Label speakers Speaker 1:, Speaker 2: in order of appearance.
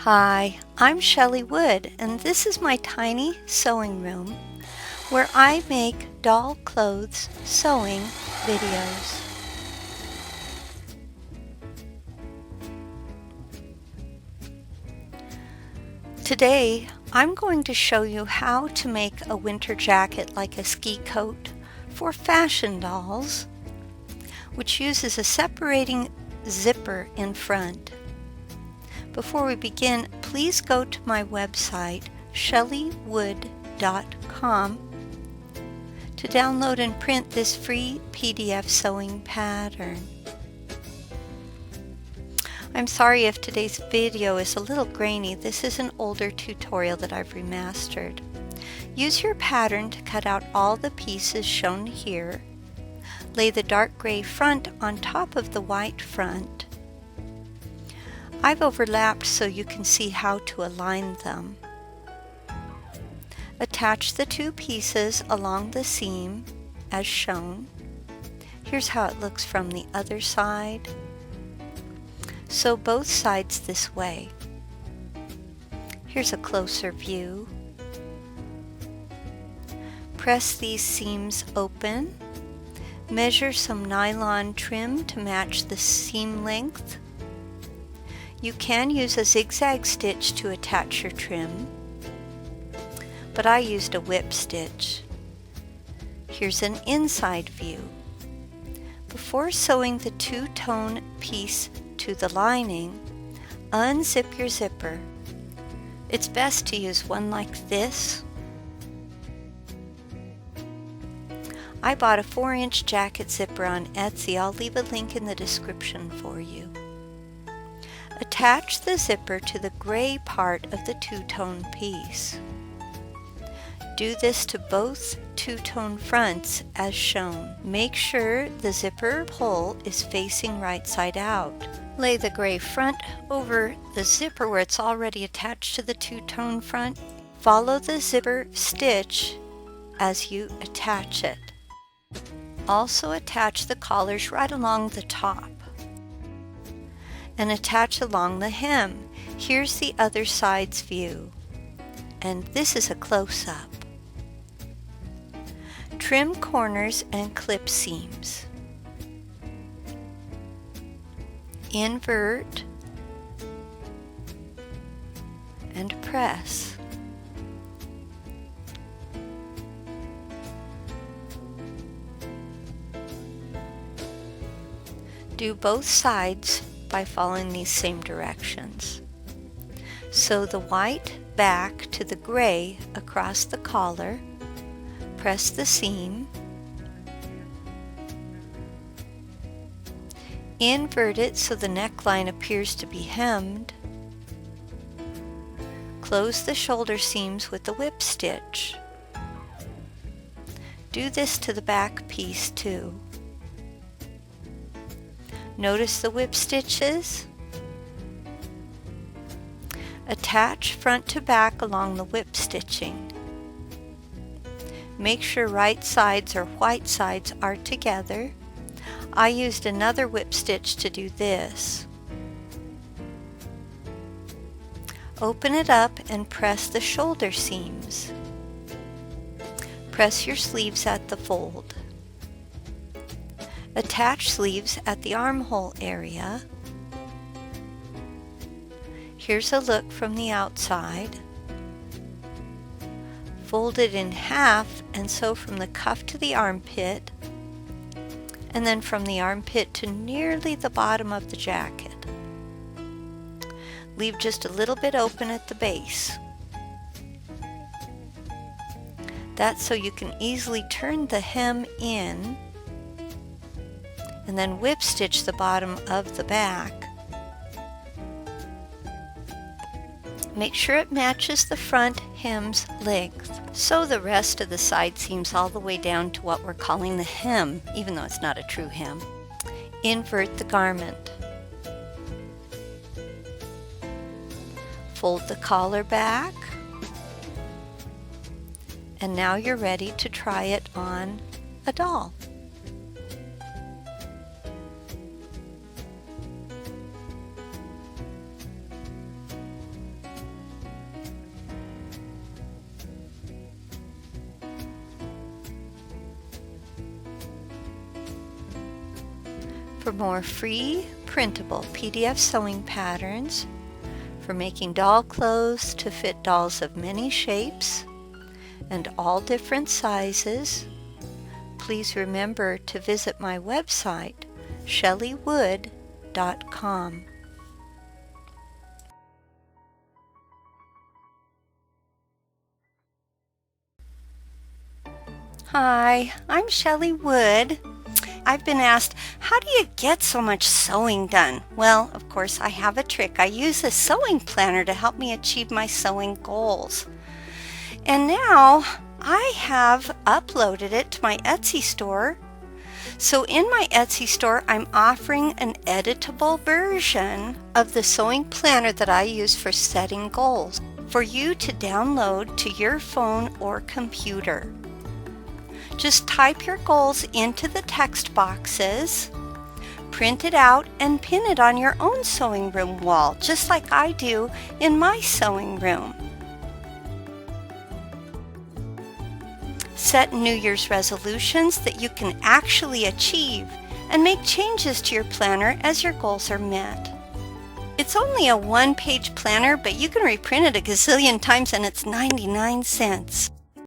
Speaker 1: Hi, I'm Shelley Wood, and this is my tiny sewing room where I make doll clothes sewing videos. Today, I'm going to show you how to make a winter jacket like a ski coat for fashion dolls, which uses a separating zipper in front. Before we begin, please go to my website, shelleywood.com, to download and print this free PDF sewing pattern. I'm sorry if today's video is a little grainy. This is an older tutorial that I've remastered. Use your pattern to cut out all the pieces shown here. Lay the dark gray front on top of the white front. I've overlapped so you can see how to align them. Attach the two pieces along the seam as shown. Here's how it looks from the other side. Sew both sides this way. Here's a closer view. Press these seams open. Measure some nylon trim to match the seam length. You can use a zigzag stitch to attach your trim, but I used a whip stitch. Here's an inside view. Before sewing the two-tone piece to the lining, unzip your zipper. It's best to use one like this. I bought a 4-inch jacket zipper on Etsy. I'll leave a link in the description for you. Attach the zipper to the gray part of the two-tone piece. Do this to both two-tone fronts as shown. Make sure the zipper pull is facing right side out. Lay the gray front over the zipper where it's already attached to the two-tone front. Follow the zipper stitch as you attach it. Also attach the collars right along the top and attach along the hem. Here's the other side's view, and this is a close-up. Trim corners and clip seams. Invert and press. Do both sides by following these same directions. Sew the white back to the gray across the collar. Press the seam. Invert it so the neckline appears to be hemmed. Close the shoulder seams with the whip stitch. Do this to the back piece too. Notice the whip stitches. Attach front to back along the whip stitching. Make sure right sides or white sides are together. I used another whip stitch to do this. Open it up and press the shoulder seams. Press your sleeves at the fold. Attach sleeves at the armhole area. Here's a look from the outside. Fold it in half and sew from the cuff to the armpit, and then from the armpit to nearly the bottom of the jacket. Leave just a little bit open at the base. That's so you can easily turn the hem in and then whip stitch the bottom of the back. Make sure it matches the front hem's length. Sew the rest of the side seams all the way down to what we're calling the hem, even though it's not a true hem. Invert the garment. Fold the collar back. And now you're ready to try it on a doll. for more free printable PDF sewing patterns for making doll clothes to fit dolls of many shapes and all different sizes, please remember to visit my website, shelleywood.com. Hi, I'm Shelley Wood. I've been asked, how do you get so much sewing done? Well, of course, I have a trick. I use a sewing planner to help me achieve my sewing goals. And now I have uploaded it to my Etsy store. So in my Etsy store, I'm offering an editable version of the sewing planner that I use for setting goals for you to download to your phone or computer. Just type your goals into the text boxes, print it out, and pin it on your own sewing room wall, just like I do in my sewing room. Set New Year's resolutions that you can actually achieve and make changes to your planner as your goals are met. It's only a one-page planner, but you can reprint it a gazillion times and it's 99 cents.